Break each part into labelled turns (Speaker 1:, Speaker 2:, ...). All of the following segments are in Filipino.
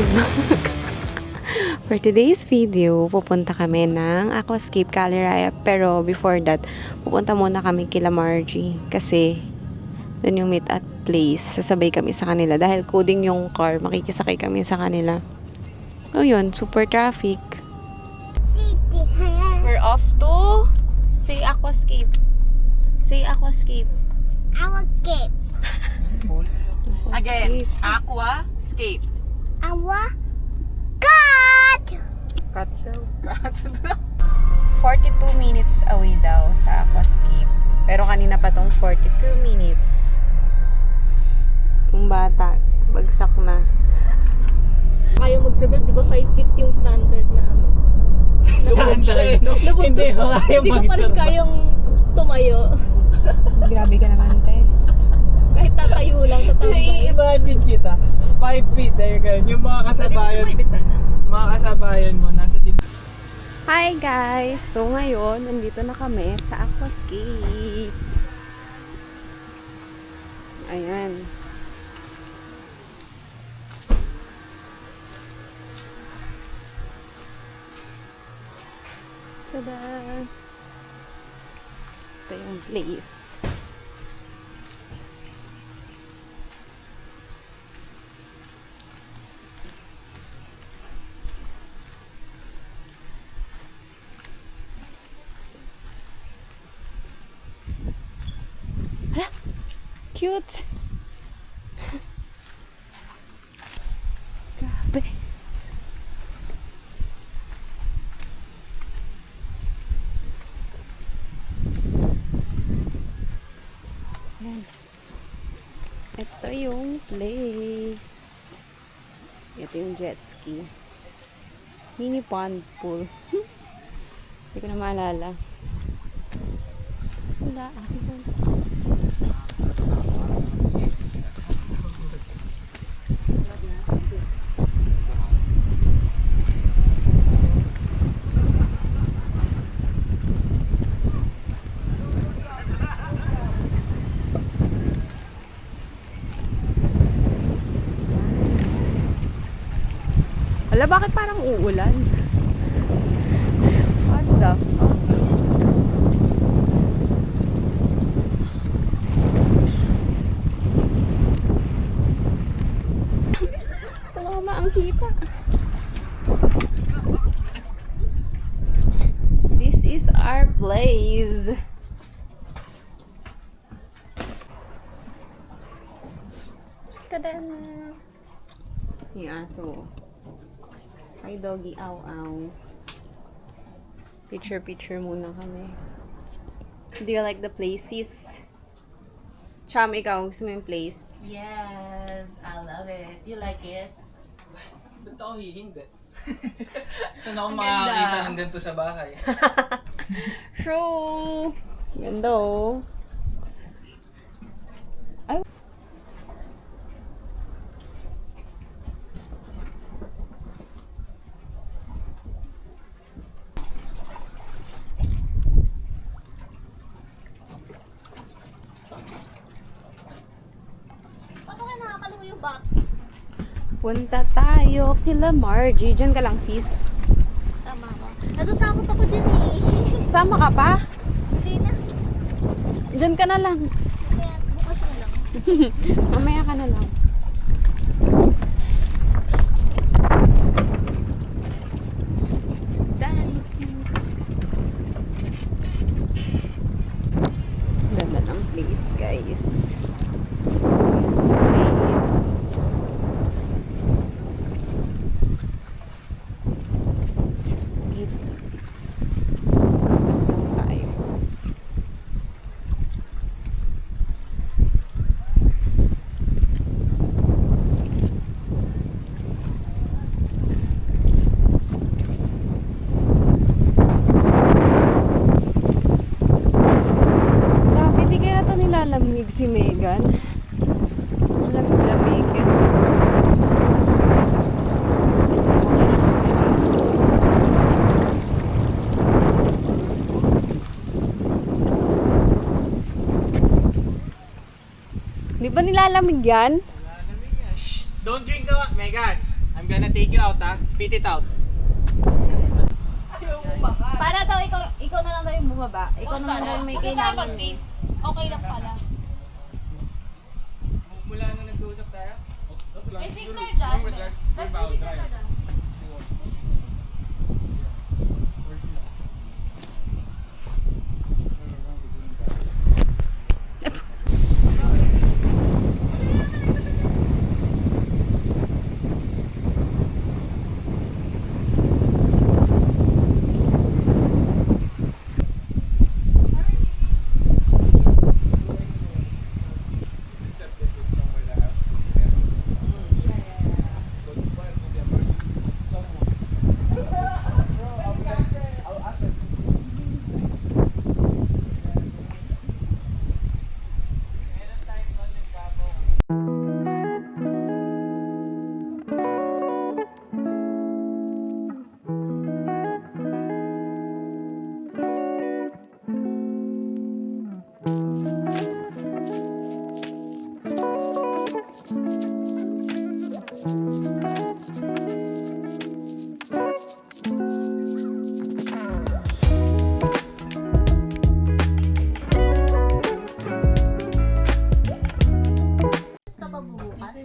Speaker 1: my vlog. For today's video, pupunta kami ng Aquascape Caliraya. Pero before that, pupunta muna kami kila Margie. Kasi doon yung meet at place. Sasabay kami sa kanila. Dahil coding yung car, makikisakay kami sa kanila. O yun, super traffic. We're off to... Say Aquascape. Say Aquascape.
Speaker 2: Aquascape.
Speaker 3: Again, Aquascape.
Speaker 2: Our God.
Speaker 1: Katso.
Speaker 3: 42 minutes away daw sa Aquascape. Pero kanina pa tong 42 minutes.
Speaker 1: Yung bata, bagsak na.
Speaker 4: Ayaw mag-survive, di ba 5 feet yung standard na ano?
Speaker 3: Standard.
Speaker 4: Hindi ko pa rin kayang tumayo.
Speaker 1: Grabe ka naman, te.
Speaker 4: Kahit tatayo lang, tatambay.
Speaker 3: Nai-imagine kita. 5 feet, ganyan. Yung mga kasabayan mo, nasa dibdib.
Speaker 1: Hi guys! So ngayon, nandito na kami sa Aquascape. Ayan. Tada! Ito yung place. Hala! Cute! Grabe! Ayan. Ito yung place. Ito yung jet ski. Mini pond pool. Hindi ko na maalala. Wala. Wala, bakit parang uulan? What the fuck? Tama ang kita. This is our place. Tada! Yung aso. Hi doggy, ow. Picture muna kami. Do you like the place, sis? Cham, ikaw, gusto mo yung place?
Speaker 3: Yes, I love it. You like it?
Speaker 5: Ba't ako hihindi? Saan ako makakakita ng ganito sa bahay?
Speaker 1: True! Ganda oh. Ay.
Speaker 4: Paano ka nakakalawa yung bat?
Speaker 1: Punta tayo kila Margie. Diyan ka lang, sis.
Speaker 4: Tama ka. Natatakot ako dyan eh.
Speaker 1: Sama ka pa?
Speaker 4: Hindi na.
Speaker 1: Diyan ka na lang.
Speaker 4: Kaya bukas na lang.
Speaker 1: Mamaya ka na lang. Ganda ng place, guys. Si Megan. Lamig. Di ba nilalamig yan?
Speaker 5: Shh! Don't drink the water, Megan. I'm gonna take you out, ha? Spit it out.
Speaker 3: Para daw ikaw na lang daw yung bumaba. Ikaw naman daw yung may kailangan.
Speaker 4: Okay lang pala.
Speaker 5: Mula nung nag-uusap tayo?
Speaker 4: May signal dyan. That's the signal na dyan.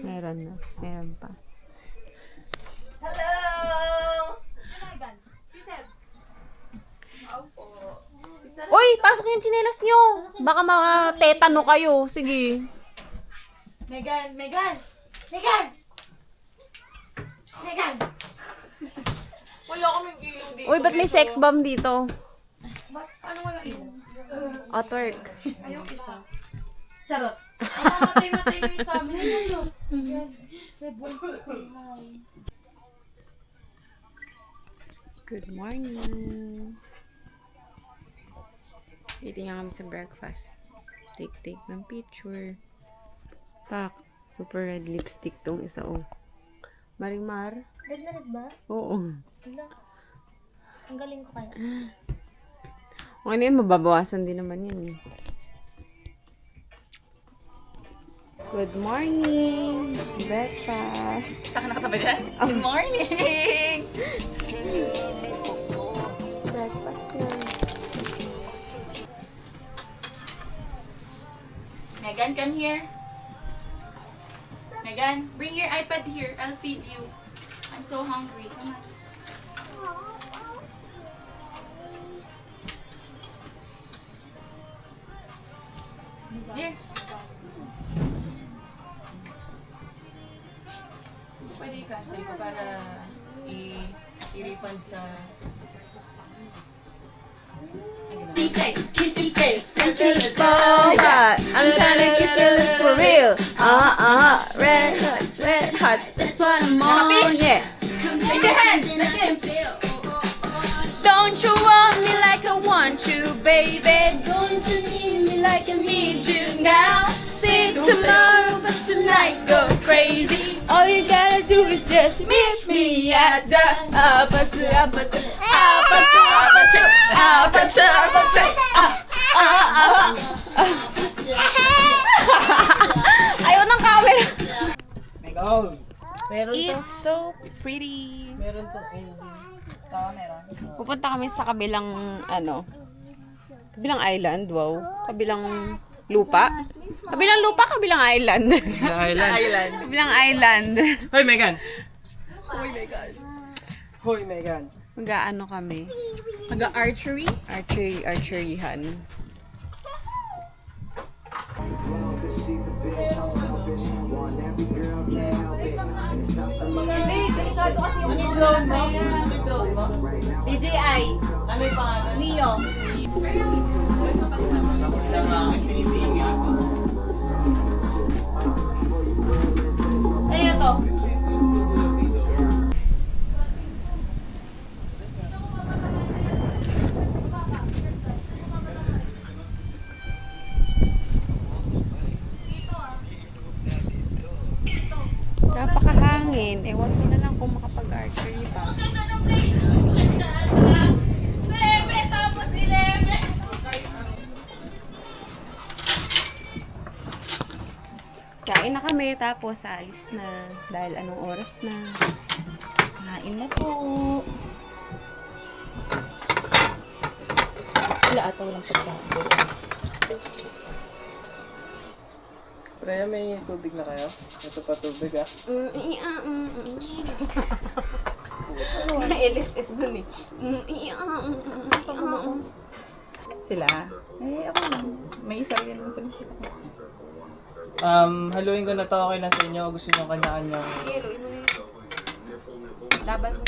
Speaker 1: Meron na. Meron pa.
Speaker 3: Uy, pasok yung tsinelas nyo. Baka ma-tetano kayo. Sige.
Speaker 6: Megan! Megan! Megan! Megan! Wala kaming ilaw dito.
Speaker 3: Uy, ba't may sex bomb dito?
Speaker 4: Ano wala yun?
Speaker 3: O, twerk.
Speaker 4: Ayong isa.
Speaker 6: Charot.
Speaker 4: Mamatay-matay ko yung sabi nila.
Speaker 1: Good morning. Eating nga kami sa breakfast. Take ng picture. Tak. Super red lipstick tong isa, oh. Marimar?
Speaker 2: Red na red ba?
Speaker 1: Oo.
Speaker 2: Wala. Ang galing ko kaya.
Speaker 1: Okay na yun, mababawasan din naman yun, eh. Good morning! Breakfast!
Speaker 6: Saan ka nakasabay ka? Good morning!
Speaker 1: Breakfast na.
Speaker 6: Megan, come here. Megan, bring your iPad here. I'll feed you. I'm so hungry. Come on. Here. Pwede i-cash ko para i-refund sa...
Speaker 3: Kissy face, kissy face, but I'm trying to kiss your lips for real. Red hot, that's what I'm on, yeah.
Speaker 6: Raise your hand! Like this!
Speaker 3: Don't you want me like I want you, baby? Don't you need me like I need you now? See tomorrow, but tonight go crazy. All you gotta do is just meet me at the Ayaw ng camera.
Speaker 5: Megan!
Speaker 1: It's so pretty.
Speaker 5: Meron to ending. Meron.
Speaker 1: Pupunta kami sa kabilang, kabilang island, wow. Kabilang lupa. Kabilang lupa, kabilang island.
Speaker 5: Island.
Speaker 1: Kabilang island.
Speaker 5: Hoy, Megan! Hoy, Megan!
Speaker 1: Mag-aano kami?
Speaker 6: Mag-archery?
Speaker 1: Archeryhan.
Speaker 6: Hindi, delikado kasi yung drone mo. Yung drone mo.
Speaker 3: DJI.
Speaker 6: Ano yung pangalan?
Speaker 3: Neo.
Speaker 5: Ilang mga pinitingin ako.
Speaker 3: Ano na to?
Speaker 1: Napakahangin. Ewan ko na lang kung makapag-archery pa. Kain na kami, tapos alis na. Dahil anong oras na.
Speaker 6: Kain na po. Wala ata walang pagkain.
Speaker 5: Pre, may tubig na kayo? Ito pa tubig ah.
Speaker 1: LSS dun eh.
Speaker 6: Sila? Eh, ako lang. May isa rin naman sila.
Speaker 5: Haluin ko na to. Okay na sa inyo. Gusto nyo kanya-kanyang...
Speaker 1: Laban mo.